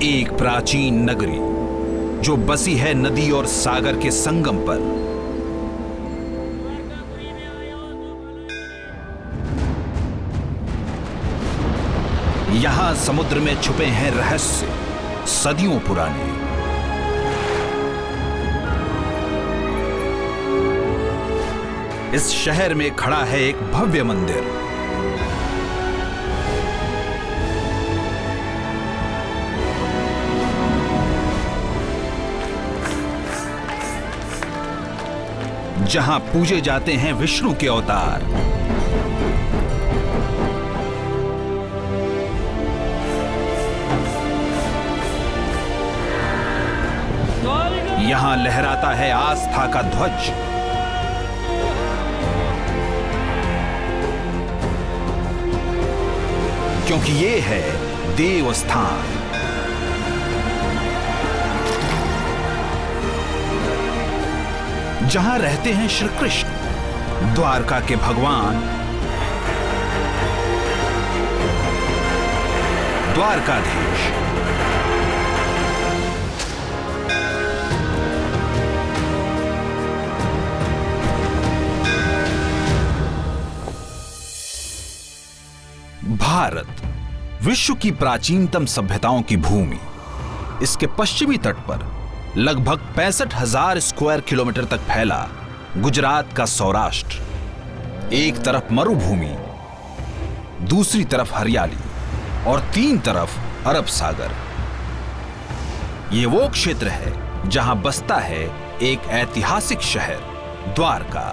एक प्राचीन नगरी जो बसी है नदी और सागर के संगम पर। यहां समुद्र में छुपे हैं रहस्य सदियों पुराने। इस शहर में खड़ा है एक भव्य मंदिर। जहां पूजे जाते हैं विष्णु के अवतार। यहां लहराता है आस्था का ध्वज। क्योंकि ये है देवस्थान। जहां रहते हैं श्री कृष्ण, द्वारका के भगवान, द्वारकाधीश। भारत विश्व की प्राचीनतम सभ्यताओं की भूमि। इसके पश्चिमी तट पर लगभग 65,000 स्क्वायर किलोमीटर तक फैला गुजरात का सौराष्ट्र। एक तरफ मरुभूमि, दूसरी तरफ हरियाली और तीन तरफ अरब सागर। ये वो क्षेत्र है जहां बसता है एक ऐतिहासिक शहर द्वारका।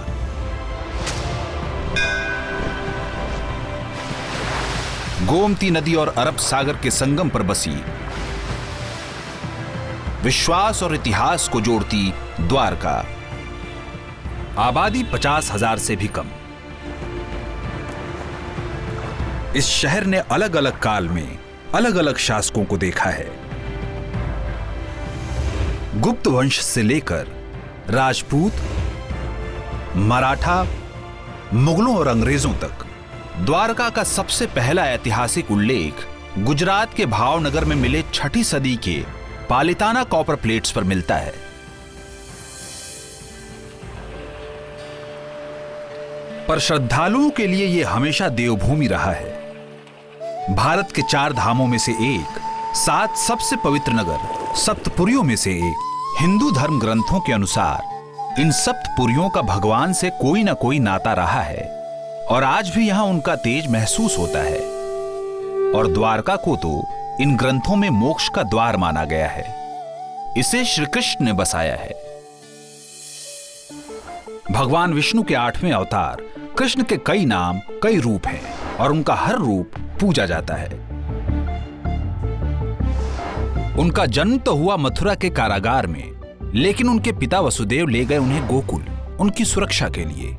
गोमती नदी और अरब सागर के संगम पर बसी, विश्वास और इतिहास को जोड़ती द्वारका। आबादी 50,000 से भी कम। इस शहर ने अलग अलग काल में अलग अलग शासकों को देखा है। गुप्त वंश से लेकर राजपूत, मराठा, मुगलों और अंग्रेजों तक द्वारका का सबसे पहला ऐतिहासिक उल्लेख गुजरात के भावनगर में मिले 6ठी सदी के पालिताना कॉपर प्लेट्स पर मिलता है। पर श्रद्धालुओं के लिए यह हमेशा देवभूमि रहा है। भारत के 4 धामों में से एक, 7 सबसे पवित्र नगर, सप्तपुरियों में से एक। हिंदू धर्म ग्रंथों के अनुसार इन सप्तपुरियों का भगवान से कोई ना कोई नाता रहा है और आज भी यहां उनका तेज महसूस होता है। और द्वारका को तो इन ग्रंथों में मोक्ष का द्वार माना गया है। इसे श्री कृष्ण ने बसाया है। भगवान विष्णु के 8वें अवतार कृष्ण के कई नाम, कई रूप हैं और उनका हर रूप पूजा जाता है। उनका जन्म तो हुआ मथुरा के कारागार में, लेकिन उनके पिता वसुदेव ले गए उन्हें गोकुल उनकी सुरक्षा के लिए,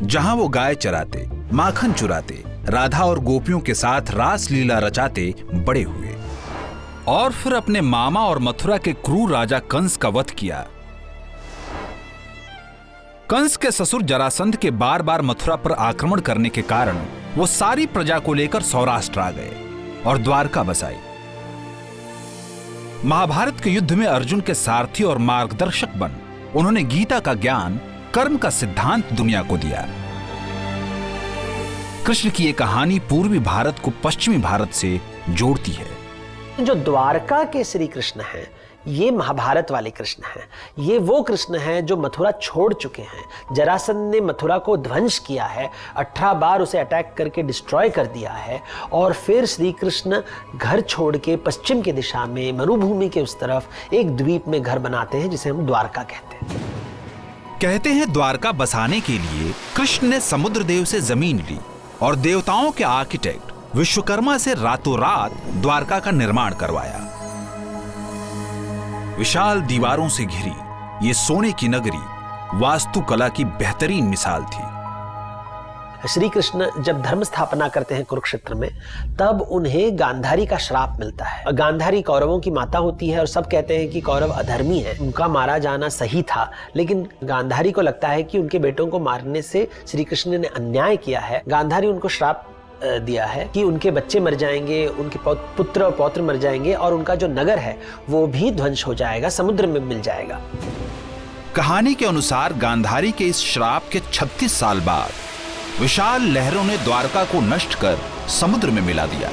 जहां वो गाय चराते, माखन चुराते, राधा और गोपियों के साथ रास लीला रचाते बड़े हुए। और फिर अपने मामा और मथुरा के क्रूर राजा कंस का वध किया। कंस के ससुर जरासंध के बार बार मथुरा पर आक्रमण करने के कारण वो सारी प्रजा को लेकर सौराष्ट्र आ गए और द्वारका बसाई। महाभारत के युद्ध में अर्जुन के सारथी और मार्गदर्शक बन उन्होंने गीता का ज्ञान, कर्म का सिद्धांत दुनिया को दिया। कृष्ण की ये कहानी पूर्वी भारत को पश्चिमी भारत से जोड़ती है। जो द्वारका के श्री कृष्ण हैं, ये महाभारत वाले कृष्ण हैं। ये वो कृष्ण हैं जो मथुरा छोड़ चुके हैं। जरासंध ने मथुरा को ध्वंस किया है, 18 बार उसे अटैक करके डिस्ट्रॉय कर दिया है। और फिर श्री कृष्ण घर छोड़ के पश्चिम की दिशा में मरुभूमि के उस तरफ एक द्वीप में घर बनाते हैं, जिसे हम द्वारका कहते हैं। कहते हैं द्वारका बसाने के लिए कृष्ण ने समुद्र देव से जमीन ली और देवताओं के आर्किटेक्ट विश्वकर्मा से रातों रात द्वारका का निर्माण करवाया। विशाल दीवारों से घिरी ये सोने की नगरी वास्तुकला की बेहतरीन मिसाल थी। श्री कृष्ण जब धर्म स्थापना करते हैं कुरुक्षेत्र में, तब उन्हें गांधारी का श्राप मिलता है। गांधारी कौरवों की माता होती है और सब कहते हैं कि कौरव अधर्मी है, उनका मारा जाना सही था। लेकिन गांधारी को लगता है कि उनके बेटों को मारने से श्री कृष्ण ने अन्याय किया है। गांधारी उनको श्राप दिया है कि उनके बच्चे मर जाएंगे, उनके पुत्र और पौत्र मर जाएंगे और उनका जो नगर है वो भी ध्वंस हो जाएगा, समुद्र में मिल जाएगा। कहानी के अनुसार गांधारी के इस श्राप के 36 साल बाद विशाल लहरों ने द्वारका को नष्ट कर समुद्र में मिला दिया।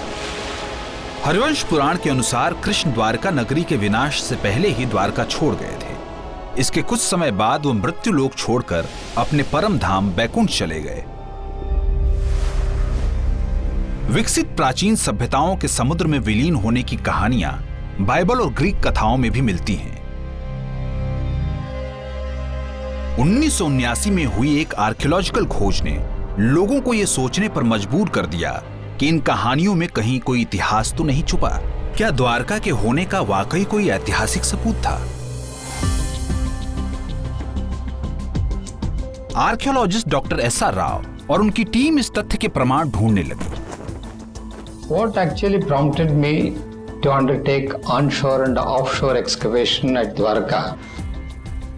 हरिवंश पुराण के अनुसार कृष्ण द्वारका नगरी के विनाश से पहले ही द्वारका छोड़ गए थे। इसके कुछ समय बाद वो मृत्यु लोक छोड़कर अपने परम धाम बैकुंठ चले गए। विकसित प्राचीन सभ्यताओं के समुद्र में विलीन होने की कहानियां बाइबल और ग्रीक कथाओं में भी मिलती हैं। 1979 में हुई एक आर्कियोलॉजिकल खोज ने लोगों को यह सोचने पर मजबूर कर दिया कि इन कहानियों में कहीं कोई इतिहास तो नहीं छुपा। क्या द्वारका के होने का वाकई कोई ऐतिहासिक सबूत था? Archaeologist doctor SR. राव और उनकी टीम इस तथ्य के प्रमाण ढूंढने लगी। What actually prompted me to undertake onshore and offshore excavation at Dwarka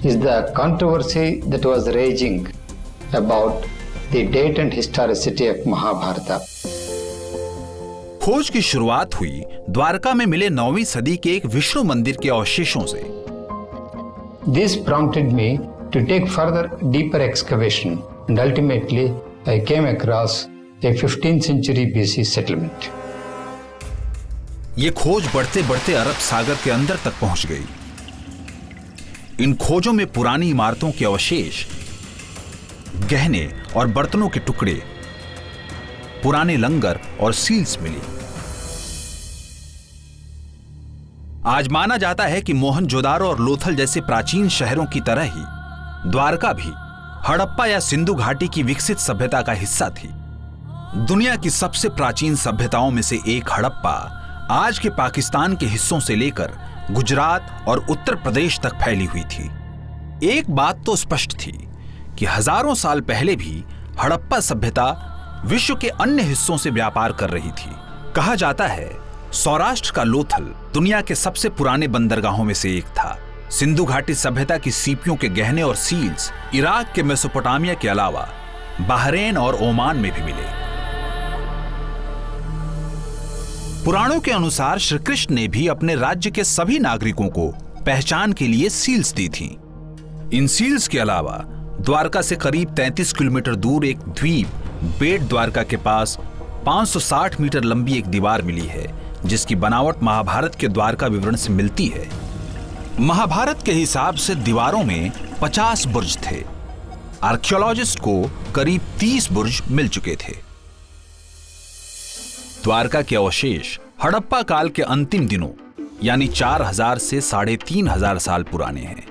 is the controversy that was raging about the date and historicity of Mahabharata. खोज की शुरुआत हुई द्वारका में मिले 9वीं सदी के एक विष्णु मंदिर के अवशेषों से। This prompted me to take further deeper excavation and ultimately I came across a 15th century BC settlement. ये खोज बढ़ते बढ़ते अरब सागर के अंदर तक पहुंच गई। इन खोजों में पुरानी इमारतों के अवशेष, गहने और बर्तनों के टुकड़े, पुराने लंगर और सील्स मिली। आज माना जाता है कि मोहनजोदारो और लोथल जैसे प्राचीन शहरों की तरह ही द्वारका भी हड़प्पा या सिंधु घाटी की विकसित सभ्यता का हिस्सा थी। दुनिया की सबसे प्राचीन सभ्यताओं में से एक हड़प्पा आज के पाकिस्तान के हिस्सों से लेकर गुजरात और उत्तर प्रदेश तक फैली हुई थी। एक बात तो स्पष्ट थी कि हजारों साल पहले भी हड़प्पा सभ्यता विश्व के अन्य हिस्सों से व्यापार कर रही थी। कहा जाता है सौराष्ट्र का लोथल दुनिया के सबसे पुराने बंदरगाहों में से एक था। सिंधु घाटी सभ्यता की सीपियों के गहने और सील्स इराक के मेसोपोटामिया के अलावा बहरेन और ओमान में भी मिले। पुराणों के अनुसार श्री कृष्ण ने भी अपने राज्य के सभी नागरिकों को पहचान के लिए सील्स दी थी। इन सील्स के अलावा द्वारका से करीब 33 किलोमीटर दूर एक द्वीप बेट द्वारका के पास 560 मीटर लंबी एक दीवार मिली है, जिसकी बनावट महाभारत के द्वारका विवरण से मिलती है। महाभारत के हिसाब से दीवारों में 50 बुर्ज थे। आर्कियोलॉजिस्ट को करीब 30 बुर्ज मिल चुके थे। द्वारका के अवशेष हड़प्पा काल के अंतिम दिनों यानी 4000 से 3500 साल पुराने हैं।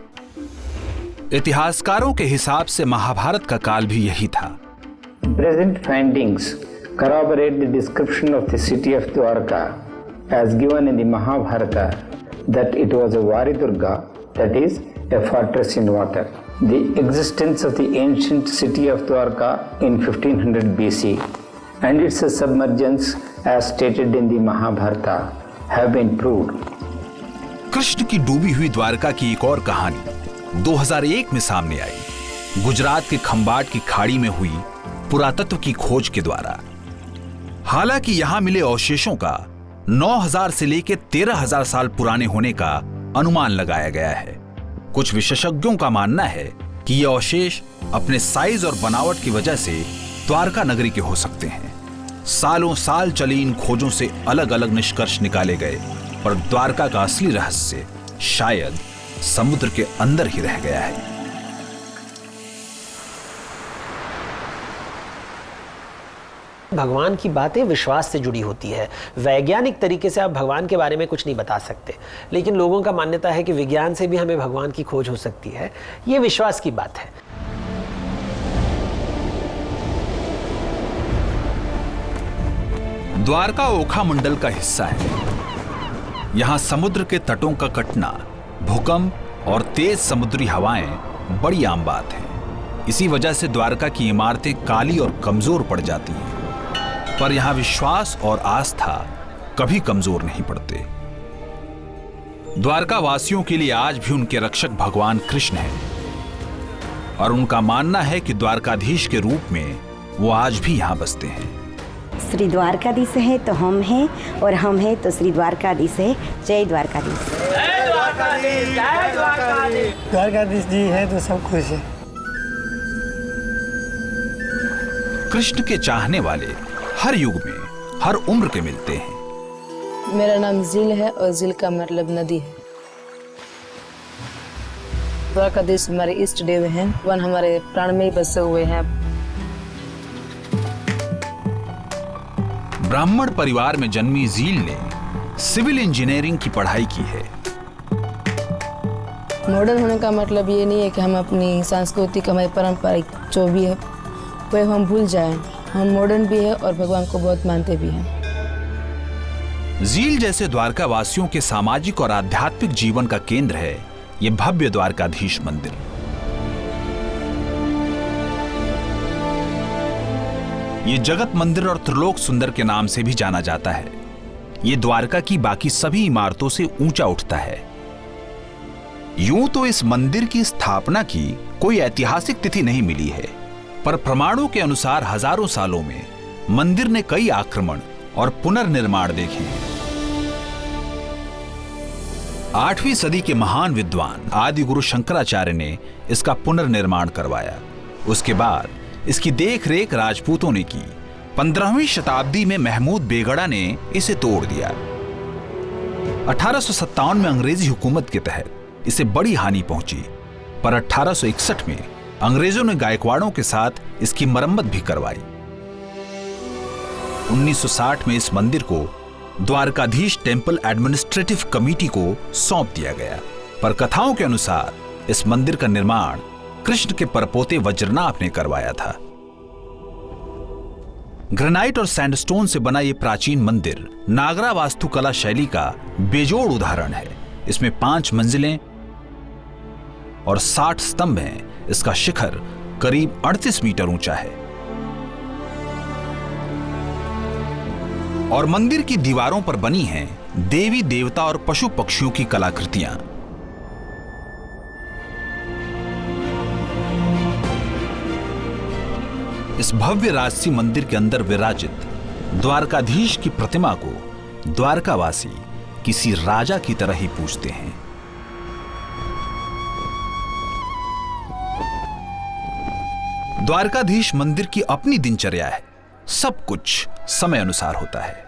इतिहासकारों के हिसाब से महाभारत का काल भी यही था। Present findings corroborate the description of the city of Dwarka as given in the Mahabharata that it was a Varidurga, that is, a fortress in water. The existence of the ancient city of Dwarka in 1500 BC and its submergence as stated in the Mahabharata have been proved. Krishna की डूबी हुई द्वारका की एक और कहानी 2001 में सामने आई। गुजरात के खंबाट की खाड़ी में हुई पुरातत्व की खोज के द्वारा। हालांकि यहां मिले अवशेषों का 9000 से लेकर 13000 साल पुराने होने का अनुमान लगाया गया है। कुछ विशेषज्ञों का मानना है कि ये अवशेष अपने साइज और बनावट की वजह से द्वारका नगरी के हो सकते हैं। सालों साल चली इन खोजों से अलग अलग निष्कर्ष निकाले गए, पर द्वारका का असली रहस्य शायद समुद्र के अंदर ही रह गया है। भगवान की बातें विश्वास से जुड़ी होती है। वैज्ञानिक तरीके से आप भगवान के बारे में कुछ नहीं बता सकते, लेकिन लोगों का मान्यता है कि विज्ञान से भी हमें भगवान की खोज हो सकती है। यह विश्वास की बात है। द्वारका ओखा मंडल का हिस्सा है। यहां समुद्र के तटों का कटना, भूकंप और तेज समुद्री हवाएं बड़ी आम बात है। इसी वजह से द्वारका की इमारतें काली और कमजोर पड़ जाती हैं, पर यहां विश्वास और आस्था कभी कमजोर नहीं पड़ते। द्वारका वासियों के लिए आज भी उनके रक्षक भगवान कृष्ण हैं और उनका मानना है कि द्वारकाधीश के रूप में वो आज भी यहां बसते हैं। श्री द्वारकाधीश है तो हम हैं, और हम हैं तो श्री द्वारकाधीश है। जय द्वारकाधीश। द्वारकाधीश जी है तो सब खुश है। कृष्ण के चाहने वाले हर युग में हर उम्र के मिलते हैं। मेरा नाम झील है और झील का मतलब नदी है। द्वारकाधीश हमारे इष्ट देव हैं, वन हमारे प्राण में ही बसे हुए हैं। ब्राह्मण परिवार में जन्मी झील ने सिविल इंजीनियरिंग की पढ़ाई की है। मॉडर्न होने का मतलब ये नहीं है कि हम अपनी सांस्कृतिक हमारी पारंपरिक जो भी है वो हम भूल जाएं। हम मॉडर्न भी है और भगवान को बहुत मानते भी हैं। झील जैसे द्वारका वासियों के सामाजिक और आध्यात्मिक जीवन का केंद्र है ये भव्य द्वारकाधीश मंदिर। ये जगत मंदिर और त्रिलोक सुंदर के नाम से भी जाना जाता है। ये द्वारका की बाकी सभी इमारतों से ऊंचा उठता है। यूं तो इस मंदिर की स्थापना की कोई ऐतिहासिक तिथि नहीं मिली है, पर प्रमाणों के अनुसार हजारों सालों में मंदिर ने कई आक्रमण और पुनर्निर्माण देखे हैं। 8वीं सदी के महान विद्वान आदि गुरु शंकराचार्य ने इसका पुनर्निर्माण करवाया। उसके बाद इसकी देखरेख राजपूतों ने की। 15वीं शताब्दी में महमूद बेगड़ा ने इसे तोड़ दिया। 1857 में अंग्रेजी हुकूमत के तहत इसे बड़ी हानि पहुंची, पर 1861 में अंग्रेजों ने गायकवाड़ों के साथ इसकी मरम्मत भी करवाई। 1960 में इस मंदिर को द्वारकाधीश टेम्पल एडमिनिस्ट्रेटिव कमेटी को सौंप दिया गया, पर कथाओं के अनुसार इस मंदिर का निर्माण कृष्ण के परपोते वज्रनाभ ने करवाया था। ग्रेनाइट और सैंडस्टोन से बना यह प्राचीन मंदिर नागरा वास्तुकला शैली का बेजोड़ उदाहरण है। इसमें 5 मंजिलें और 60 स्तंभ हैं। इसका शिखर करीब 38 मीटर ऊंचा है और मंदिर की दीवारों पर बनी हैं देवी देवता और पशु पक्षियों की कलाकृतियां। इस भव्य राजसी मंदिर के अंदर विराजित द्वारकाधीश की प्रतिमा को द्वारकावासी किसी राजा की तरह ही पूजते हैं। द्वारकाधीश मंदिर की अपनी दिनचर्या है। सब कुछ समय अनुसार होता है।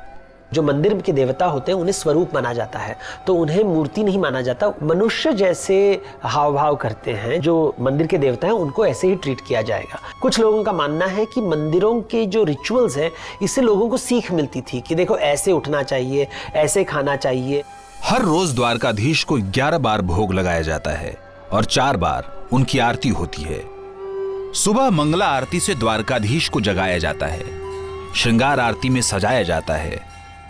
जो मंदिर के देवता होते हैं उन्हें स्वरूप माना जाता है, तो उन्हें मूर्ति नहीं माना जाता। मनुष्य जैसे हाव भाव करते हैं जो मंदिर के देवता हैं उनको ऐसे ही ट्रीट किया जाएगा। कुछ लोगों का मानना है कि मंदिरों के जो रिचुअल्स हैं इससे लोगों को सीख मिलती थी कि देखो ऐसे उठना चाहिए, ऐसे खाना चाहिए। हर रोज द्वारकाधीश को 11 बार भोग लगाया जाता है और 4 बार उनकी आरती होती है। सुबह मंगला आरती से द्वारकाधीश को जगाया जाता है, श्रृंगार आरती में सजाया जाता है।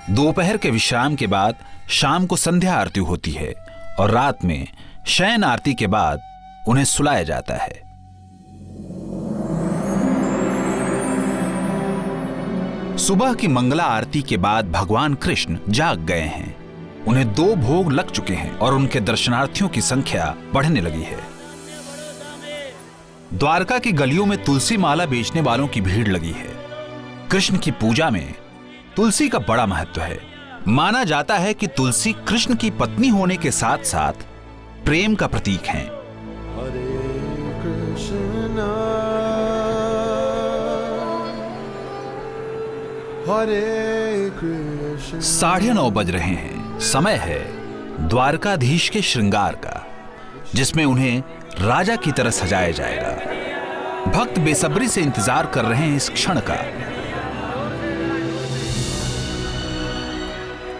दोपहर के विश्राम के बाद शाम को संध्या आरती होती है और रात में शयन आरती के बाद उन्हें सुलाया जाता है। सुबह की मंगला आरती के बाद भगवान कृष्ण जाग गए हैं। उन्हें 2 भोग लग चुके हैं और उनके दर्शनार्थियों की संख्या बढ़ने लगी है। द्वारका की गलियों में तुलसी माला बेचने वालों की भीड़ लगी है। कृष्ण की पूजा में तुलसी का बड़ा महत्व है। माना जाता है कि तुलसी कृष्ण की पत्नी होने के साथ साथ प्रेम का प्रतीक हैं। हरे कृष्णा हरे कृष्णा। 9:30 बज रहे हैं। समय है द्वारकाधीश के श्रृंगार का, जिसमें उन्हें राजा की तरह सजाया जाएगा। भक्त बेसब्री से इंतजार कर रहे हैं इस क्षण का।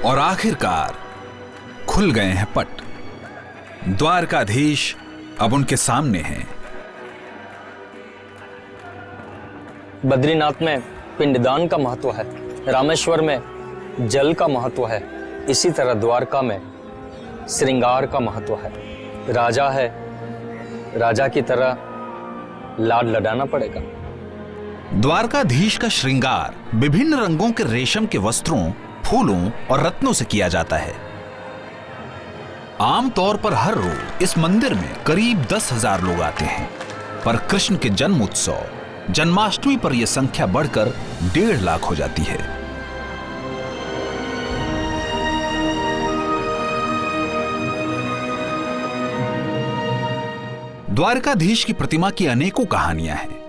और आखिरकार खुल गए हैं पट। द्वारकाधीश अब उनके सामने हैं। बद्रीनाथ में पिंडदान का महत्व है, रामेश्वर में जल का महत्व है, इसी तरह द्वारका में श्रृंगार का महत्व है। राजा है, राजा की तरह लाड लडाना पड़ेगा। द्वारकाधीश का श्रृंगार विभिन्न रंगों के रेशम के वस्त्रों, फूलों और रत्नों से किया जाता है। आमतौर पर हर रोज इस मंदिर में करीब 10,000 लोग आते हैं, पर कृष्ण के जन्म उत्सव जन्माष्टमी पर यह संख्या बढ़कर 1.5 लाख हो जाती है। द्वारकाधीश की प्रतिमा की अनेकों कहानियां हैं।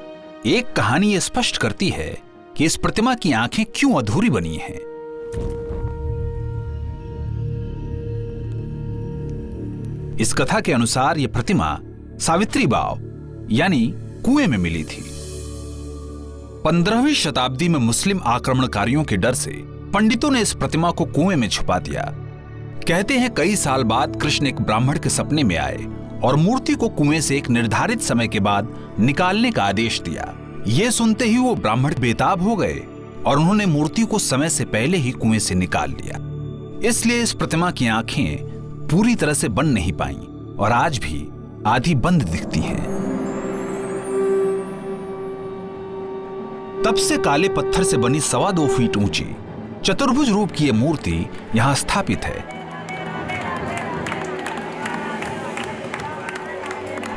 एक कहानी यह स्पष्ट करती है कि इस प्रतिमा की आंखें क्यों अधूरी बनी हैं। इस कथा के अनुसार यह प्रतिमा सावित्री बाव यानी कुएं में मिली थी। 15वीं शताब्दी में मुस्लिम आक्रमणकारियों के डर से पंडितों ने इस प्रतिमा को कुएं में छुपा दिया। कहते हैं कई साल बाद कृष्ण एक ब्राह्मण के सपने में आए और मूर्ति को कुएं से एक निर्धारित समय के बाद निकालने का आदेश दिया। यह सुनते ही वो ब्राह्मण बेताब हो गए और उन्होंने मूर्ति को समय से पहले ही कुएं से निकाल लिया। इसलिए इस प्रतिमा की आंखें पूरी तरह से बन नहीं पाईं और आज भी आधी बंद दिखती हैं। तब से काले पत्थर से बनी 2.25 फीट ऊंची चतुर्भुज रूप की यह मूर्ति यहां स्थापित है।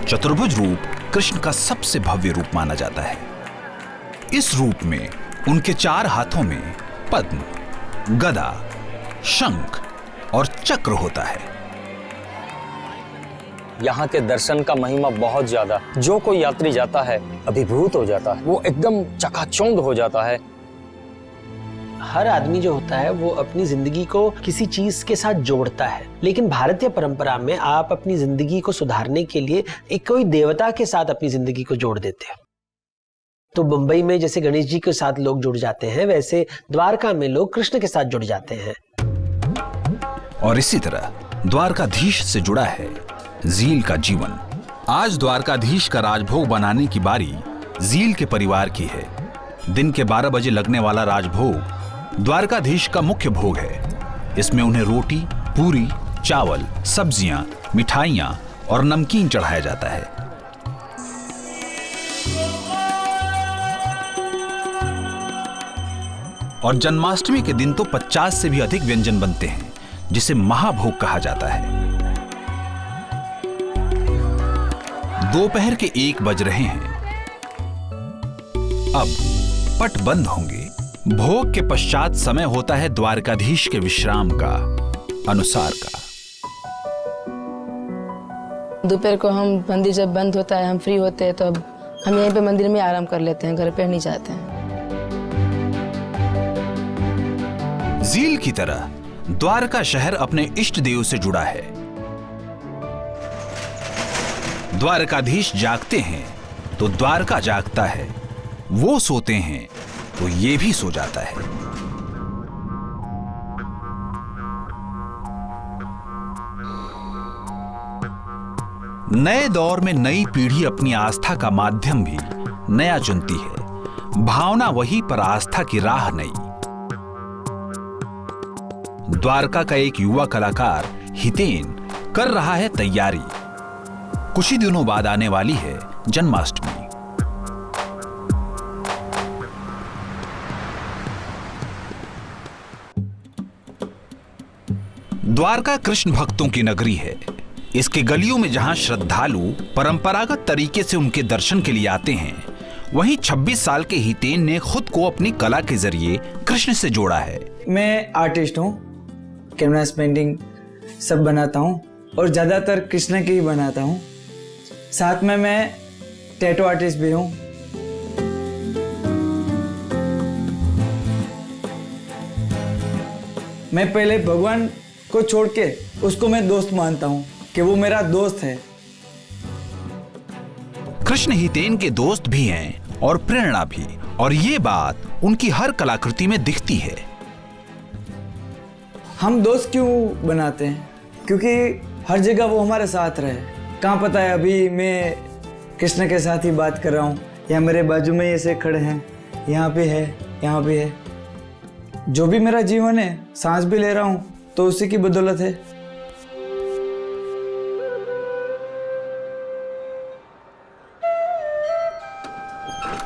चतुर्भुज रूप कृष्ण का सबसे भव्य रूप माना जाता है। इस रूप में उनके 4 हाथों में पद्म, गदा, शंख और चक्र होता है। यहाँ के दर्शन का महिमा बहुत ज्यादा, जो कोई यात्री जाता है अभिभूत हो जाता है, वो एकदम चकाचौंध हो जाता है। हर आदमी जो होता है वो अपनी जिंदगी को किसी चीज के साथ जोड़ता है, लेकिन भारतीय परंपरा में आप अपनी जिंदगी को सुधारने के लिए एक कोई देवता के साथ अपनी जिंदगी को जोड़ देते हैं। तो मुंबई में जैसे गणेश जी के साथ लोग जुड़ जाते हैं, वैसे द्वारका में लोग कृष्ण के साथ जुड़ जाते हैं। और इसी तरह द्वारकाधीश से जुड़ा है झील का जीवन। आज द्वारकाधीश का राजभोग बनाने की बारी झील के परिवार की है। दिन के 12 बजे लगने वाला राजभोग द्वारकाधीश का मुख्य भोग है। इसमें उन्हें रोटी, पूरी, चावल, सब्जियां, मिठाइयां और नमकीन चढ़ाया जाता है। और जन्माष्टमी के दिन तो 50 से भी अधिक व्यंजन बनते हैं, जिसे महाभोग कहा जाता है। दोपहर के 1 बज रहे हैं। अब पट बंद होंगे। भोग के पश्चात समय होता है द्वारकाधीश के विश्राम का, अनुसार का। दोपहर को हम मंदिर जब बंद होता है, हम फ्री होते हैं, तो अब हम यहीं पे मंदिर में आराम कर लेते हैं, घर पे नहीं जाते हैं। झील की तरह द्वारका शहर अपने इष्ट देव से जुड़ा है। द्वारकाधीश जागते हैं तो द्वारका जागता है, वो सोते हैं तो ये भी सो जाता है। नए दौर में नई पीढ़ी अपनी आस्था का माध्यम भी नया चुनती है। भावना वही पर आस्था की राह नई। द्वारका का एक युवा कलाकार हितेन कर रहा है तैयारी। कुछ ही दिनों बाद आने वाली है जन्माष्टमी। द्वारका कृष्ण भक्तों की नगरी है। इसके गलियों में जहां श्रद्धालु परंपरागत तरीके से उनके दर्शन के लिए आते हैं, वहीं 26 साल के हितेन ने खुद को अपनी कला के जरिए कृष्ण से जोड़ा है। मैं आर्टिस्ट हूँ, कैनवास पेंटिंग सब बनाता हूँ और ज़्यादातर कृष्ण की ही बनाता हूँ। साथ में मैं टैटू आर्टिस्ट भी हूँ। मैं पहले भगवान को छोड़ के उसको मैं दोस्त मानता हूँ कि वो मेरा दोस्त है। कृष्ण हितेन के दोस्त भी हैं और प्रेरणा भी, और ये बात उनकी हर कलाकृति में दिखती है। हम दोस्त क्यों बनाते हैं? क्योंकि हर जगह वो हमारे साथ रहे। कहाँ पता है अभी मैं कृष्ण के साथ ही बात कर रहा हूँ, या मेरे बाजू में ऐसे खड़े हैं, यहाँ पे है, यहाँ पे है। जो भी मेरा जीवन है, सांस भी ले रहा हूँ तो उसी की बदौलत है।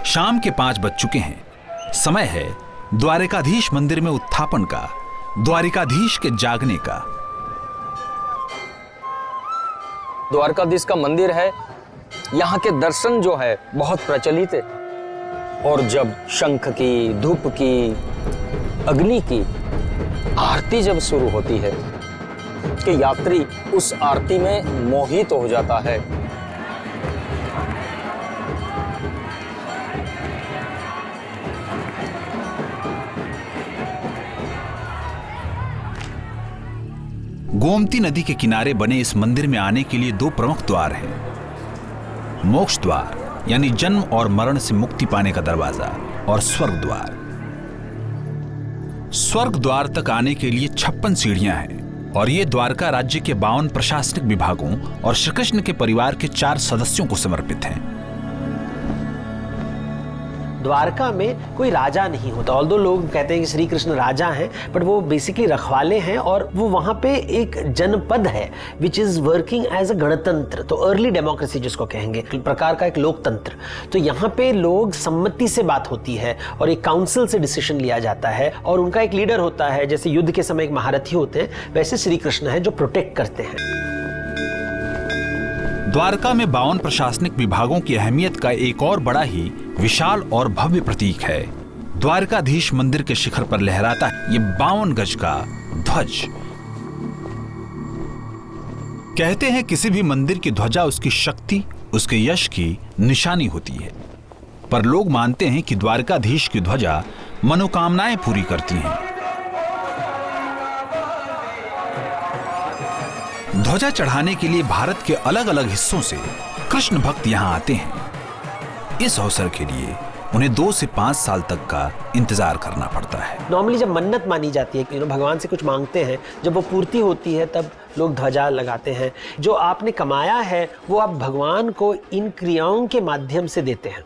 शाम के 5 बज चुके हैं। समय है द्वारकाधीश मंदिर में उत्थापन का, द्वारकाधीश के जागने का। द्वारकाधीश का मंदिर है, यहाँ के दर्शन जो है बहुत प्रचलित है। और जब शंख की, धूप की, अग्नि की आरती जब शुरू होती है कि यात्री उस आरती में मोहित हो जाता है। गोमती नदी के किनारे बने इस मंदिर में आने के लिए 2 प्रमुख द्वार हैं। मोक्ष द्वार यानी जन्म और मरण से मुक्ति पाने का दरवाजा, और स्वर्ग द्वार। स्वर्ग द्वार तक आने के लिए 56 सीढ़ियां हैं और ये द्वारका राज्य के 52 प्रशासनिक विभागों और श्री कृष्ण के परिवार के 4 सदस्यों को समर्पित हैं। द्वारका में कोई राजा नहीं होता। ऑल्दो लोग कहते हैं कि श्री कृष्ण राजा हैं, बट वो बेसिकली रखवाले हैं और वो वहाँ पे एक जनपद है which is working as a गणतंत्र, तो अर्ली डेमोक्रेसी जिसको कहेंगे, प्रकार का एक लोकतंत्र। तो यहाँ पे लोग सम्मति से बात होती है और एक काउंसिल से डिसीजन लिया जाता है और उनका एक लीडर होता है। जैसे युद्ध के समय एक महारथी होते हैं, वैसे श्री कृष्ण है जो प्रोटेक्ट करते हैं। द्वारका में 52 प्रशासनिक विभागों की अहमियत का एक और बड़ा ही विशाल और भव्य प्रतीक है। द्वारकाधीश मंदिर के शिखर पर लहराता है ये 52 गज का ध्वज। कहते हैं किसी भी मंदिर की ध्वजा उसकी शक्ति, उसके यश की निशानी होती है, पर लोग मानते हैं कि द्वारकाधीश की ध्वजा मनोकामनाएं पूरी करती हैं। ध्वजा चढ़ाने के लिए भारत के अलग अलग हिस्सों से कृष्ण भक्त यहां आते हैं। इस अवसर के लिए उन्हें 2 से 5 साल तक का इंतजार करना पड़ता है। नॉर्मली जब मन्नत मानी जाती है कि भगवान से कुछ मांगते हैं, जब वो पूर्ति होती है तब लोग ध्वजा लगाते हैं। जो आपने कमाया है वो आप भगवान को इन क्रियाओं के माध्यम से देते हैं।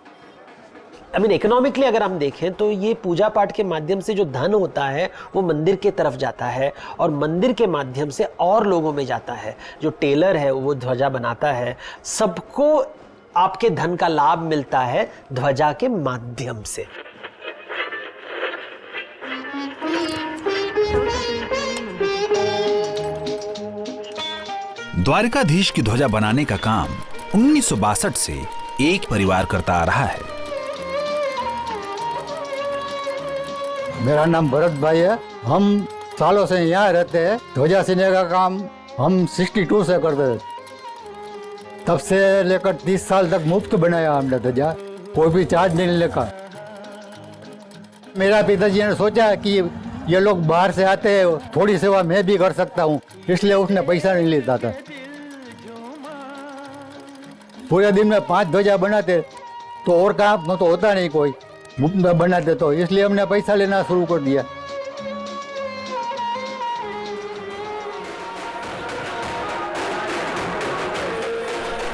इकोनॉमिकली अगर हम देखें तो ये पूजा पाठ के माध्यम से जो धन होता है वो मंदिर के तरफ जाता है और मंदिर के माध्यम से और लोगों में जाता है। जो टेलर है वो ध्वजा बनाता है, सबको आपके धन का लाभ मिलता है ध्वजा के माध्यम से। द्वारकाधीश की ध्वजा बनाने का काम 1962 से एक परिवार करता आ रहा है। मेरा नाम भरत भाई है। हम सालों से यहाँ रहते हैं। ध्वजा सीने का काम हम 62 से करते थे। तब से लेकर 30 साल तक मुफ्त बनाया हमने ध्वजा, कोई भी चार्ज नहीं लेकर। मेरा पिताजी ने सोचा कि ये लोग बाहर से आते हैं, थोड़ी सेवा मैं भी कर सकता हूँ, इसलिए उसने पैसा नहीं लेता था। पूरे दिन में 5 ध्वजा बनाते तो और काम तो होता नहीं, कोई मुफ्त में बनाते, तो इसलिए हमने पैसा लेना शुरू कर दिया।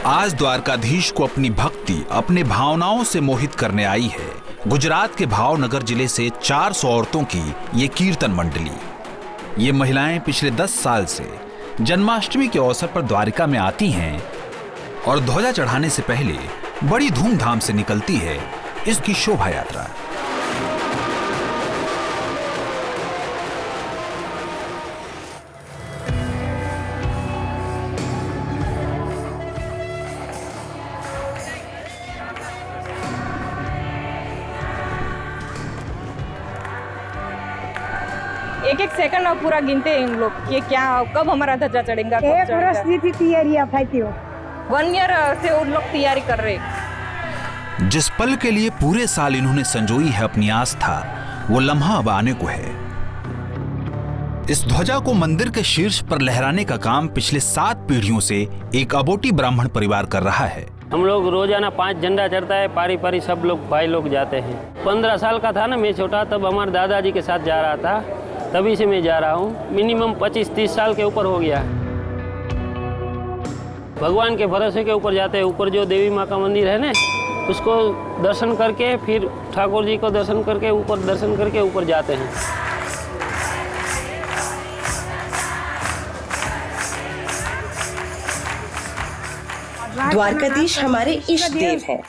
आज द्वारकाधीश को अपनी भक्ति, अपने भावनाओं से मोहित करने आई है गुजरात के भावनगर जिले से 400 औरतों की ये कीर्तन मंडली। ये महिलाएं पिछले 10 साल से जन्माष्टमी के अवसर पर द्वारिका में आती हैं और ध्वजा चढ़ाने से पहले बड़ी धूमधाम से निकलती है इसकी शोभा यात्रा। एक सेकंड अब पूरा गिनते हैं इन लोग कि क्या कब हमारा ध्वजा चढ़ेगा। 1 वर्ष की तैयारी फाइती हो। 1 ईयर से उन लोग तैयारी कर रहे हैं। जिस पल के लिए पूरे साल इन्होंने संजोई है अपनी आस्था, वो लम्हा अब आने को है। इस ध्वजा को मंदिर के शीर्ष पर लहराने का काम पिछले 7 पीढ़ियों से एक अबोटी ब्राह्मण परिवार कर रहा है। हम लोग रोजाना 5 झंडा चढ़ता है, पारी पारी सब लोग भाई लोग जाते हैं। 15 साल का था ना मैं छोटा, तब हमारे दादाजी के साथ जा रहा था, तभी से मैं जा रहा हूँ। मिनिमम 25-30 साल के ऊपर हो गया। भगवान के भरोसे के ऊपर जाते हैं। ऊपर जो देवी माँ का मंदिर है ना, उसको दर्शन करके फिर ठाकुर जी को दर्शन करके ऊपर दर्शन करके ऊपर जाते हैं। द्वारकाधीश हमारे इष्ट देव हैं,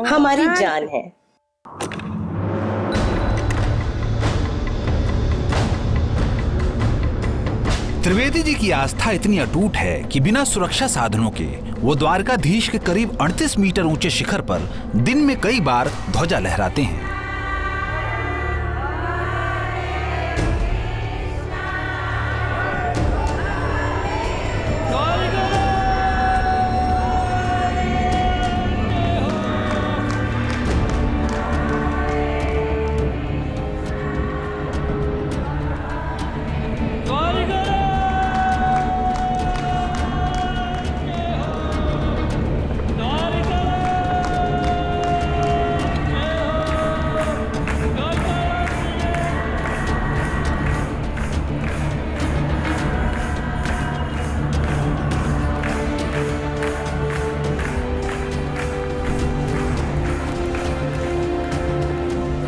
हमारी जान है। त्रिवेदी जी की आस्था इतनी अटूट है कि बिना सुरक्षा साधनों के वो द्वारकाधीश के करीब 38 मीटर ऊंचे शिखर पर दिन में कई बार ध्वजा लहराते हैं।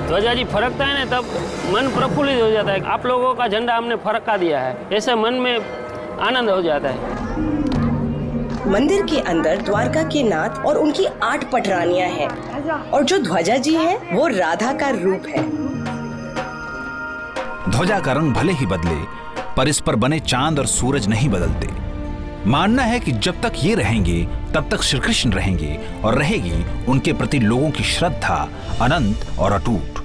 ध्वजा जी फरकता है ना, तब मन प्रफुल्लित हो जाता है। आप लोगों का झंडा हमने फरका दिया है, ऐसे मन में आनंद हो जाता है। मंदिर के अंदर द्वारका के नाथ और उनकी 8 पटरानियां हैं, और जो ध्वजा जी है वो राधा का रूप है। ध्वजा का रंग भले ही बदले, पर इस पर बने चांद और सूरज नहीं बदलते। मानना है कि जब तक ये रहेंगे तब तक श्री कृष्ण रहेंगे और रहेगी उनके प्रति लोगों की श्रद्धा अनंत और अटूट।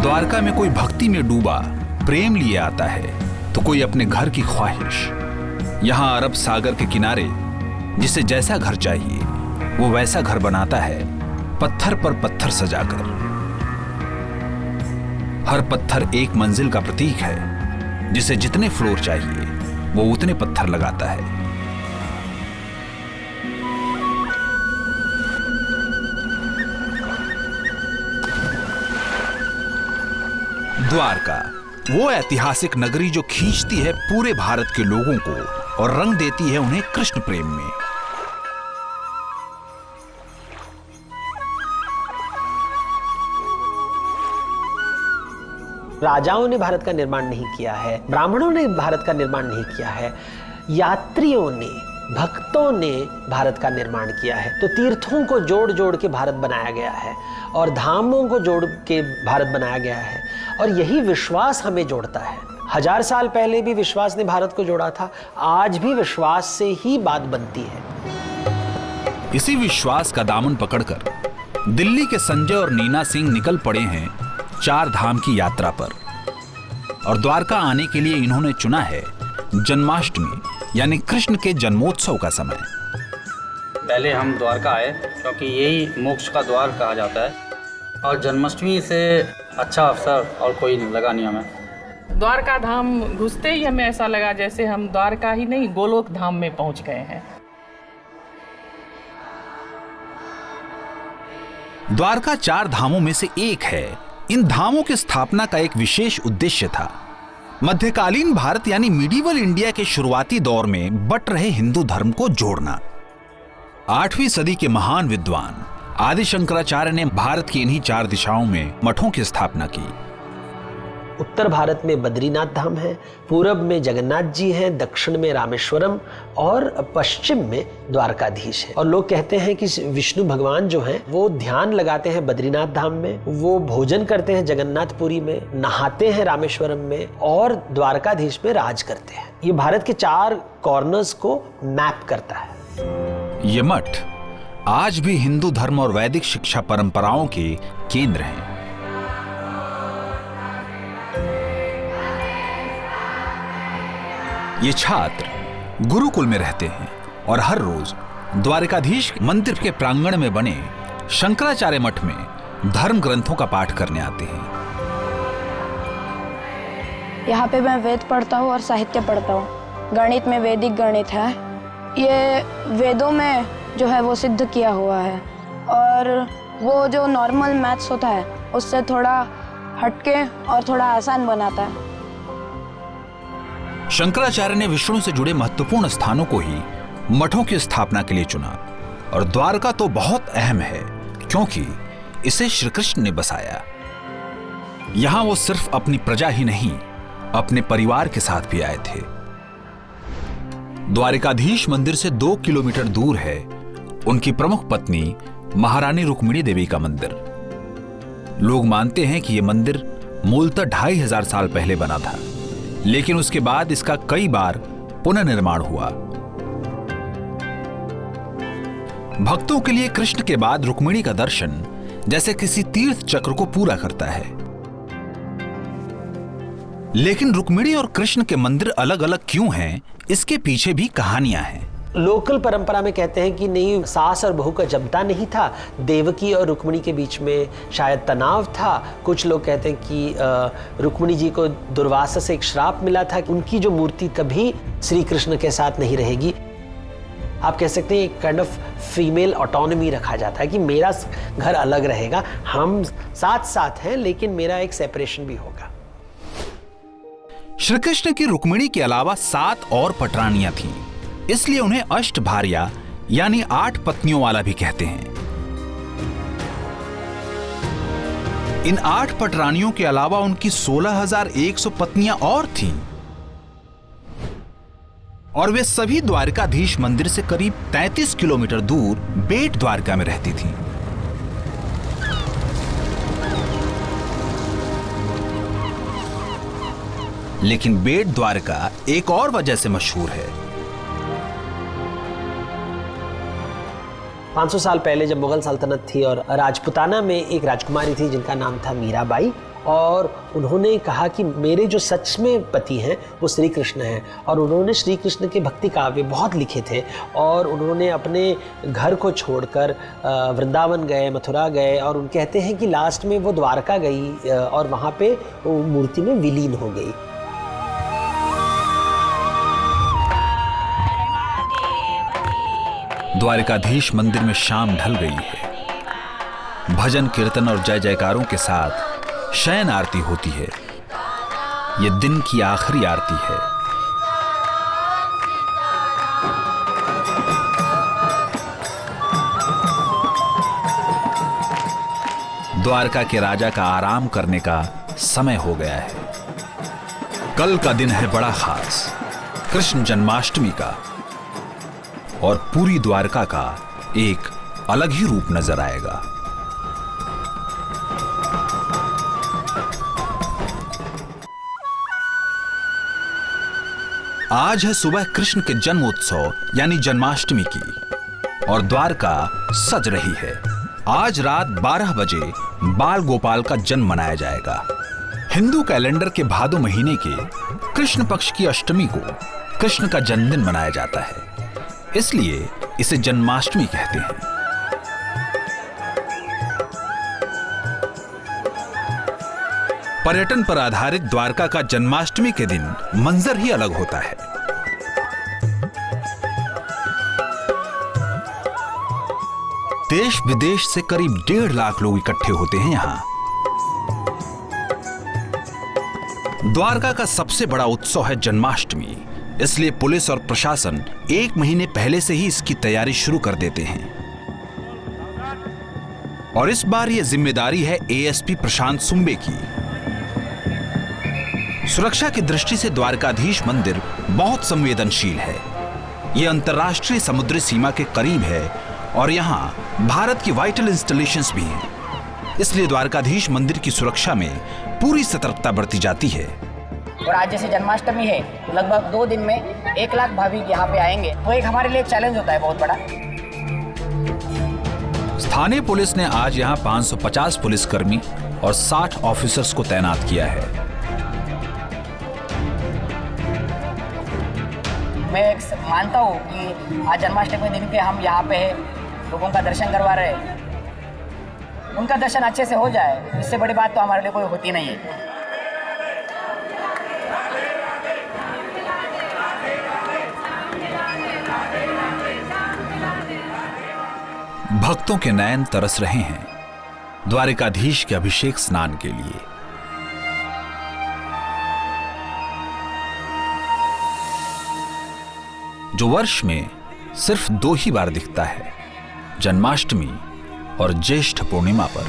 द्वारका में कोई भक्ति में डूबा प्रेम लिए आता है, तो कोई अपने घर की ख्वाहिश। यहां अरब सागर के किनारे जिसे जैसा घर चाहिए वो वैसा घर बनाता है, पत्थर पर पत्थर सजाकर। हर पत्थर एक मंजिल का प्रतीक है, जिसे जितने फ्लोर चाहिए वो उतने पत्थर लगाता है। द्वारका वो ऐतिहासिक नगरी जो खींचती है पूरे भारत के लोगों को और रंग देती है उन्हें कृष्ण प्रेम में। राजाओं ने भारत का निर्माण नहीं किया है, ब्राह्मणों ने भारत का निर्माण नहीं किया है, यात्रियों ने, भक्तों ने भारत का निर्माण किया है। तो तीर्थों को जोड़ जोड़ के भारत बनाया गया है और धामों को जोड़ के भारत बनाया गया है, और यही विश्वास हमें जोड़ता है। 1000 साल पहले भी विश्वास ने भारत को जोड़ा था, आज भी विश्वास से ही बात बनती है। इसी विश्वास का दामन पकड़कर दिल्ली के संजय और नीना सिंह निकल पड़े हैं 4 धाम की यात्रा पर, और द्वारका आने के लिए इन्होंने चुना है जन्माष्टमी यानी कृष्ण के जन्मोत्सव का समय। पहले हम द्वारका आए क्योंकि यही मोक्ष का द्वार कहा जाता है, और जन्माष्टमी से अच्छा अवसर और कोई लगा नहीं हमें। द्वारका धाम घुसते ही हमें ऐसा लगा जैसे हम द्वारका ही नहीं गोलोक धाम में पहुंच गए हैं। द्वारका 4 धामों में से एक है। इन धामों की स्थापना का एक विशेष उद्देश्य था मध्यकालीन भारत यानी मिडिवल इंडिया के शुरुआती दौर में बट रहे हिंदू धर्म को जोड़ना। 8वीं सदी के महान विद्वान आदि शंकराचार्य ने भारत की इन्हीं 4 दिशाओं में मठों की स्थापना की। उत्तर भारत में बद्रीनाथ धाम है, पूरब में जगन्नाथ जी हैं, दक्षिण में रामेश्वरम और पश्चिम में द्वारकाधीश है। और लोग कहते हैं कि विष्णु भगवान जो हैं वो ध्यान लगाते हैं बद्रीनाथ धाम में, वो भोजन करते हैं जगन्नाथपुरी में, नहाते हैं रामेश्वरम में और द्वारकाधीश में राज करते हैं। ये भारत के 4 कॉर्नर्स को मैप करता है। ये मठ आज भी हिंदू धर्म और वैदिक शिक्षा परंपराओं के केंद्र हैं। ये छात्र गुरुकुल में रहते हैं और हर रोज द्वारकाधीश मंदिर के प्रांगण में बने शंकराचार्य मठ में धर्म ग्रंथों का पाठ करने आते हैं। यहाँ पे मैं वेद पढ़ता हूँ और साहित्य पढ़ता हूँ। गणित में वैदिक गणित है, ये वेदों में जो है वो सिद्ध किया हुआ है, और वो जो नॉर्मल मैथ्स होता है उससे थोड़ा हटके और थोड़ा आसान बनाता है। शंकराचार्य ने विष्णु से जुड़े महत्वपूर्ण स्थानों को ही मठों की स्थापना के लिए चुना, और द्वारका तो बहुत अहम है क्योंकि इसे श्री कृष्ण ने बसाया। यहां वो सिर्फ अपनी प्रजा ही नहीं, अपने परिवार के साथ भी आए थे। द्वारकाधीश मंदिर से 2 किलोमीटर दूर है उनकी प्रमुख पत्नी महारानी रुक्मिणी देवी का मंदिर। लोग मानते हैं कि यह मंदिर मूलतः 2500 साल पहले बना था, लेकिन उसके बाद इसका कई बार पुनर्निर्माण हुआ। भक्तों के लिए कृष्ण के बाद रुक्मिणी का दर्शन जैसे किसी तीर्थ चक्र को पूरा करता है। लेकिन रुक्मिणी और कृष्ण के मंदिर अलग अलग क्यों हैं, इसके पीछे भी कहानियां हैं। लोकल परंपरा में कहते हैं कि नहीं, सास और बहू का जमता नहीं था, देवकी और रुक्मिणी के बीच में शायद तनाव था। कुछ लोग कहते हैं कि रुक्मिणी जी को दुर्वासा से एक श्राप मिला था कि उनकी जो मूर्ति कभी श्री कृष्ण के साथ नहीं रहेगी। आप कह सकते हैं एक काइंड ऑफ फीमेल ऑटोनॉमी रखा जाता है कि मेरा घर अलग रहेगा, हम साथ साथ हैं लेकिन मेरा एक सेपरेशन भी होगा। श्री कृष्ण की रुक्मिणी के अलावा 7 और पटरानियां थीं, इसलिए उन्हें अष्टभार्या यानी 8 पत्नियों वाला भी कहते हैं। इन 8 पटरानियों के अलावा उनकी 16,100 पत्नियां और थीं और वे सभी द्वारकाधीश मंदिर से करीब 33 किलोमीटर दूर बेट द्वारका में रहती थीं। लेकिन बेट द्वारका एक और वजह से मशहूर है। 500 साल पहले जब मुगल सल्तनत थी और राजपुताना में एक राजकुमारी थी जिनका नाम था मीराबाई, और उन्होंने कहा कि मेरे जो सच में पति हैं वो श्री कृष्ण हैं, और उन्होंने श्री कृष्ण के भक्ति काव्य बहुत लिखे थे और उन्होंने अपने घर को छोड़कर वृंदावन गए, मथुरा गए, और उन कहते हैं कि लास्ट में वो द्वारका गई और वहाँ पे वो मूर्ति में विलीन हो गई। द्वारकाधीश मंदिर में शाम ढल गई है। भजन कीर्तन और जय जयकारों के साथ शयन आरती होती है। यह दिन की आखिरी आरती है। द्वारका के राजा का आराम करने का समय हो गया है। कल का दिन है बड़ा खास, कृष्ण जन्माष्टमी का, और पूरी द्वारका का एक अलग ही रूप नजर आएगा। आज है सुबह कृष्ण के जन्मोत्सव यानी जन्माष्टमी की, और द्वारका सज रही है। आज रात 12 बजे बाल गोपाल का जन्म मनाया जाएगा। हिंदू कैलेंडर के भादो महीने के कृष्ण पक्ष की अष्टमी को कृष्ण का जन्मदिन मनाया जाता है, इसलिए इसे जन्माष्टमी कहते हैं। पर्यटन पर आधारित द्वारका का जन्माष्टमी के दिन मंजर ही अलग होता है। देश विदेश से करीब 1.5 लाख लोग इकट्ठे होते हैं यहां। द्वारका का सबसे बड़ा उत्सव है जन्माष्टमी, इसलिए पुलिस और प्रशासन 1 महीने पहले से ही इसकी तैयारी शुरू कर देते हैं। और इस बार यह जिम्मेदारी है एएसपी प्रशांत सुंबे की। सुरक्षा की दृष्टि से द्वारकाधीश मंदिर बहुत संवेदनशील है। यह अंतर्राष्ट्रीय समुद्री सीमा के करीब है और यहाँ भारत की वाइटल इंस्टॉलेशंस भी हैं। इसलिए द्वारकाधीश मंदिर की सुरक्षा में पूरी सतर्कता बरती जाती है। और आज जैसे जन्माष्टमी है, लगभग 2 दिन में 1 लाख भाविक यहाँ पे आएंगे, तो एक हमारे लिए चैलेंज होता है बहुत बड़ा। स्थानीय पुलिस ने आज यहाँ 550 पुलिसकर्मी और 60 ऑफिसर्स को तैनात किया है। मैं मानता हूँ कि आज जन्माष्टमी दिन पे हम यहाँ पे लोगों का दर्शन करवा रहे हैं, उनका दर्शन अच्छे से हो जाए, इससे बड़ी बात तो हमारे लिए कोई होती नहीं है। भक्तों के नयन तरस रहे हैं द्वारकाधीश के अभिषेक स्नान के लिए। जो वर्ष में सिर्फ 2 ही बार दिखता है, जन्माष्टमी और ज्येष्ठ पूर्णिमा पर।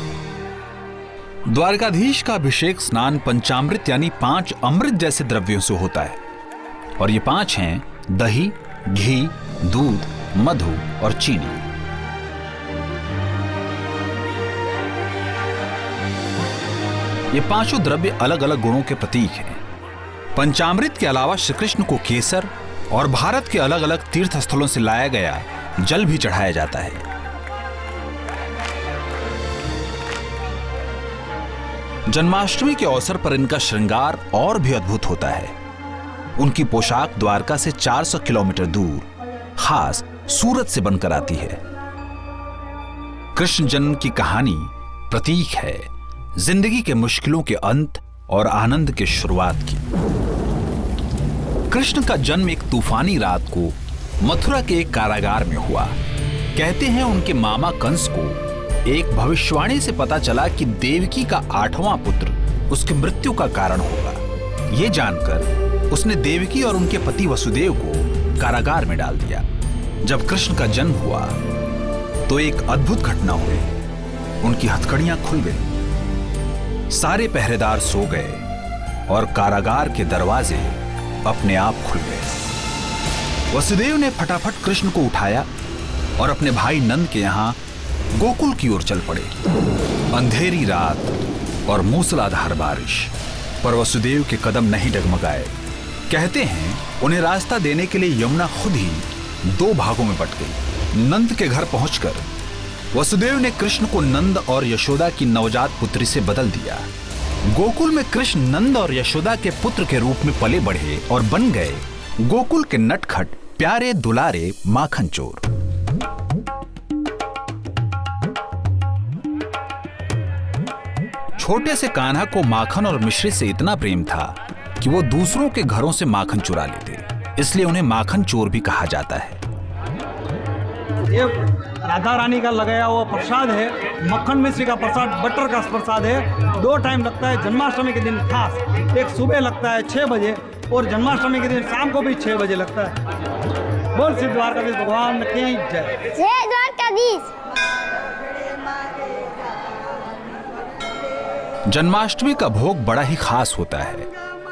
द्वारकाधीश का अभिषेक स्नान पंचामृत यानी 5 अमृत जैसे द्रव्यों से होता है, और ये 5 हैं दही, घी, दूध, मधु और चीनी। ये 5 द्रव्य अलग अलग गुणों के प्रतीक हैं। पंचामृत के अलावा श्री कृष्ण को केसर और भारत के अलग अलग तीर्थ स्थलों से लाया गया जल भी चढ़ाया जाता है। जन्माष्टमी के अवसर पर इनका श्रृंगार और भी अद्भुत होता है। उनकी पोशाक द्वारका से 400 किलोमीटर दूर खास सूरत से बनकर आती है। कृष्ण जन्म की कहानी प्रतीक है जिंदगी के मुश्किलों के अंत और आनंद के शुरुआत की। कृष्ण का जन्म एक तूफानी रात को मथुरा के एक कारागार में हुआ। कहते हैं उनके मामा कंस को एक भविष्यवाणी से पता चला कि देवकी का 8वां पुत्र उसकी मृत्यु का कारण होगा। ये जानकर उसने देवकी और उनके पति वसुदेव को कारागार में डाल दिया। जब कृष्ण का जन्म हुआ तो एक अद्भुत घटना हुई। उनकी हथकड़ियां खुल गई, सारे पहरेदार सो गए और कारागार के दरवाजे अपने आप खुल गए। वसुदेव ने फटाफट कृष्ण को उठाया और अपने भाई नंद के यहां गोकुल की ओर चल पड़े। अंधेरी रात और मूसलाधार बारिश पर वसुदेव के कदम नहीं डगमगाए। कहते हैं उन्हें रास्ता देने के लिए यमुना खुद ही 2 भागों में बट गई। नंद के घर पहुंचकर वसुदेव ने कृष्ण को नंद और यशोदा की नवजात पुत्री से बदल दिया। गोकुल में कृष्ण नंद और यशोदा के पुत्र के रूप में पले बढ़े और बन गए गोकुल के नटखट प्यारे दुलारे माखन चोर। छोटे से कान्हा को माखन और मिश्री से इतना प्रेम था कि वो दूसरों के घरों से माखन चुरा लेते, इसलिए उन्हें माखन चोर भी कहा जाता है। ये राधा रानी का लगाया हुआ प्रसाद है, मक्खन मिश्री का प्रसाद, बटर का प्रसाद है। 2 टाइम लगता है जन्माष्टमी के दिन खास। एक सुबह लगता है 6 बजे और जन्माष्टमी के दिन शाम को भी 6 बजे लगता है। बोल श्री द्वारकाधीश भगवान की जय। जय द्वारकाधीश। जन्माष्टमी का भोग बड़ा ही खास होता है।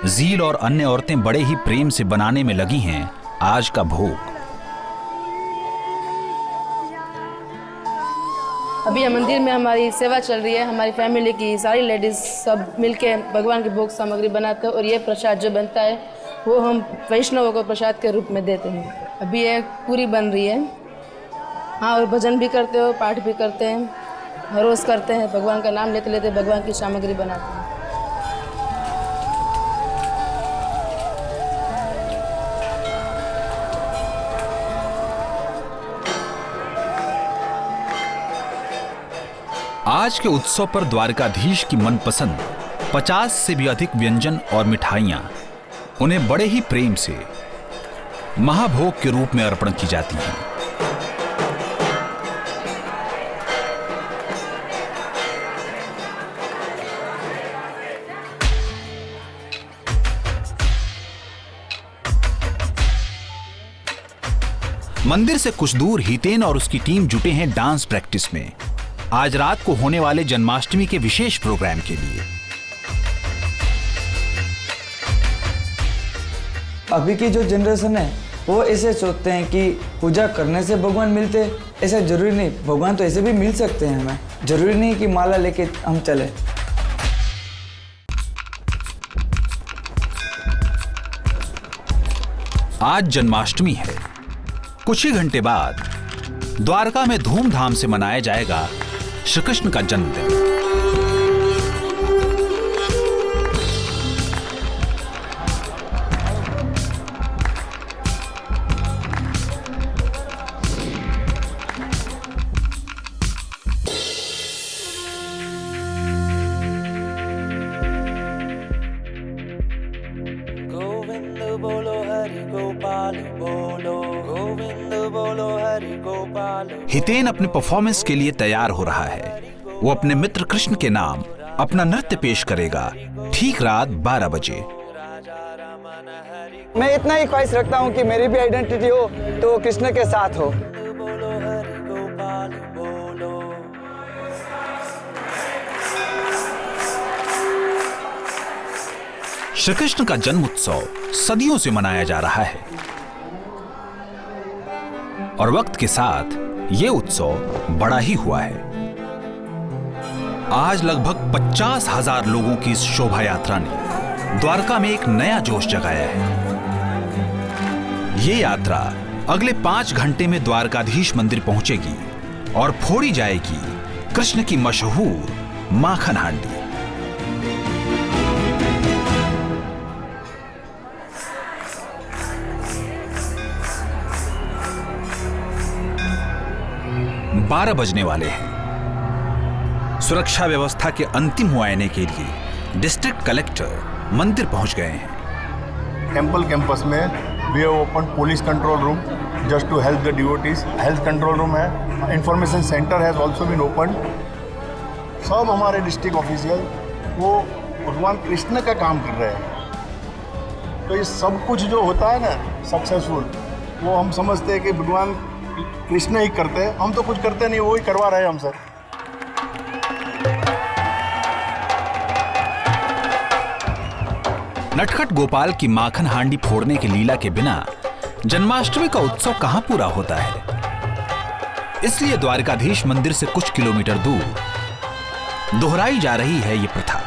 जील और अन्य औरतें बड़े ही प्रेम से बनाने में लगी हैं आज का भोग। अभी यह मंदिर में हमारी सेवा चल रही है। हमारी फैमिली की सारी लेडीज सब मिलके भगवान की भोग सामग्री बनाते हैं और ये प्रसाद जो बनता है वो हम वैष्णवों को प्रसाद के रूप में देते हैं। अभी ये पूरी बन रही है। हाँ, और भजन भी करते हो, पाठ भी करते हैं, हर रोज़ करते हैं। भगवान का नाम लेते लेते भगवान की सामग्री बनाते हैं। आज के उत्सव पर द्वारकाधीश की मनपसंद 50 से भी अधिक व्यंजन और मिठाइयां उन्हें बड़े ही प्रेम से महाभोग के रूप में अर्पण की जाती हैं। मंदिर से कुछ दूर हितेन और उसकी टीम जुटे हैं डांस प्रैक्टिस में, आज रात को होने वाले जन्माष्टमी के विशेष प्रोग्राम के लिए। अभी की जो जनरेशन है वो ऐसे सोचते हैं कि पूजा करने से भगवान मिलते, ऐसा जरूरी नहीं। भगवान तो ऐसे भी मिल सकते हैं हमें, जरूरी नहीं कि माला लेके हम चले। आज जन्माष्टमी है। कुछ ही घंटे बाद द्वारका में धूमधाम से मनाया जाएगा श्री कृष्ण का जन्मदिन। गोविंद बोलो हरि गोपाल बोलो, गोविंद बोलो हरि गोपाल। हितेन अपने परफॉर्मेंस के लिए तैयार हो रहा है। वो अपने मित्र कृष्ण के नाम अपना नृत्य पेश करेगा ठीक रात 12 बजे। मैं इतना ही ख्वाहिश रखता हूँ कि मेरी भी आइडेंटिटी हो तो कृष्ण के साथ हो। श्री कृष्ण का जन्म उत्सव सदियों से मनाया जा रहा है और वक्त के साथ ये उत्सव बड़ा ही हुआ है। आज लगभग 50,000 लोगों की इस शोभा यात्रा ने द्वारका में एक नया जोश जगाया है। ये यात्रा अगले 5 घंटे में द्वारकाधीश मंदिर पहुंचेगी और फोड़ी जाएगी कृष्ण की मशहूर माखन हांडी। बारह बजने वाले हैं। सुरक्षा व्यवस्था के अंतिम मुआयने के लिए डिस्ट्रिक्ट कलेक्टर मंदिर पहुंच गए हैं। टेंपल कैंपस में we have open police control room just to help the devotees. Health control room है, information centre has also been open. सब हमारे डिस्ट्रिक्ट ऑफिशियल वो भगवान कृष्ण का काम कर रहे हैं। तो ये सब कुछ जो होता है ना सक्सेसफुल, वो हम समझते हैं कि भगवान कृष्ण ही करते हैं, हम तो कुछ करते नहीं, वो ही करवा रहे हैं हमसे। नटखट गोपाल की माखन हांडी फोड़ने की लीला के बिना जन्माष्टमी का उत्सव कहां पूरा होता है। इसलिए द्वारकाधीश मंदिर से कुछ किलोमीटर दूर दोहराई जा रही है ये प्रथा।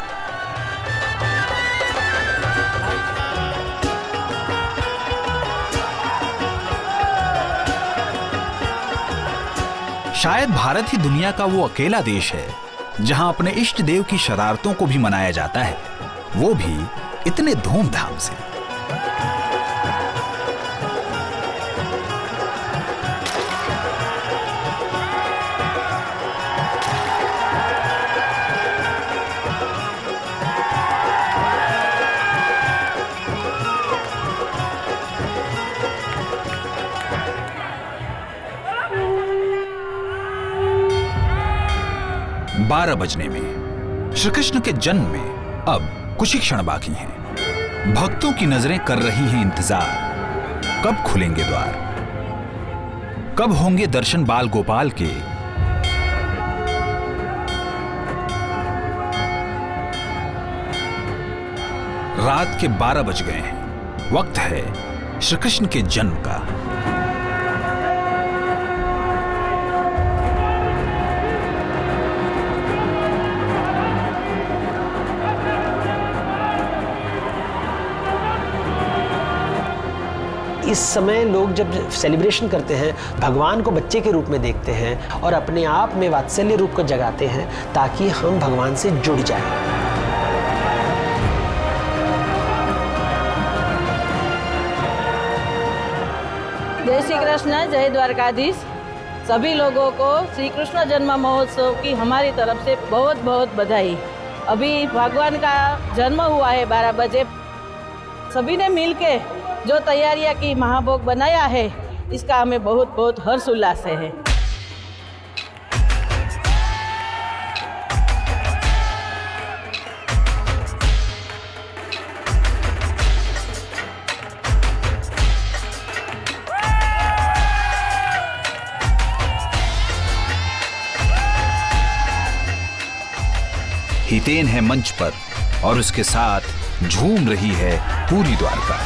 शायद भारत ही दुनिया का वो अकेला देश है जहां अपने इष्ट देव की शरारतों को भी मनाया जाता है, वो भी इतने धूमधाम से। बारह बजने में श्री कृष्ण के जन्म में अब कुछ ही क्षण बाकी हैं। भक्तों की नजरें कर रही हैं इंतजार, कब खुलेंगे द्वार, कब होंगे दर्शन बाल गोपाल के। रात के 12 बज गए हैं। वक्त है श्री कृष्ण के जन्म का। इस समय लोग जब सेलिब्रेशन करते हैं, भगवान को बच्चे के रूप में देखते हैं और अपने आप में वात्सल्य रूप को जगाते हैं ताकि हम भगवान से जुड़ जाएं। जय श्री कृष्ण, जय द्वारकाधीश। सभी लोगों को श्री कृष्ण जन्म महोत्सव की हमारी तरफ से बहुत बहुत बधाई। अभी भगवान का जन्म हुआ है 12 बजे। सभी ने मिलके जो तैयारियां की, महाभोग बनाया है, इसका हमें बहुत बहुत हर्ष उल्लास है। हितेन है मंच पर और उसके साथ झूम रही है पूरी द्वारका।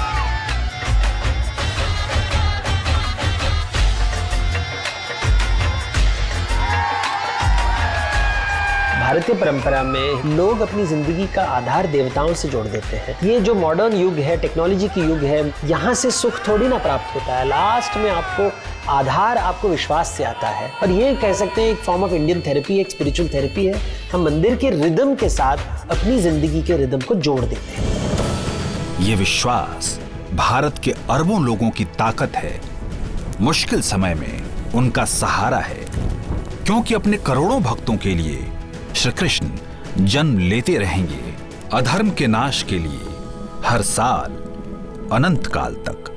भारतीय परंपरा में लोग अपनी जिंदगी का आधार देवताओं से जोड़ देते हैं। ये जो मॉडर्न युग है, टेक्नोलॉजी की युग है, यहाँ से सुख थोड़ी ना प्राप्त होता है। लास्ट में आपको आधार आपको विश्वास से आता है। और ये कह सकते हैं एक फॉर्म ऑफ इंडियन थेरेपी, एक स्पिरिचुअल थेरेपी है। हम मंदिर के रिदम के साथ अपनी जिंदगी के रिदम को जोड़ देते हैं। ये विश्वास भारत के अरबों लोगों की ताकत है, मुश्किल समय में उनका सहारा है, क्योंकि अपने करोड़ों भक्तों के लिए श्री कृष्ण जन्म लेते रहेंगे, अधर्म के नाश के लिए हर साल अनंत काल तक।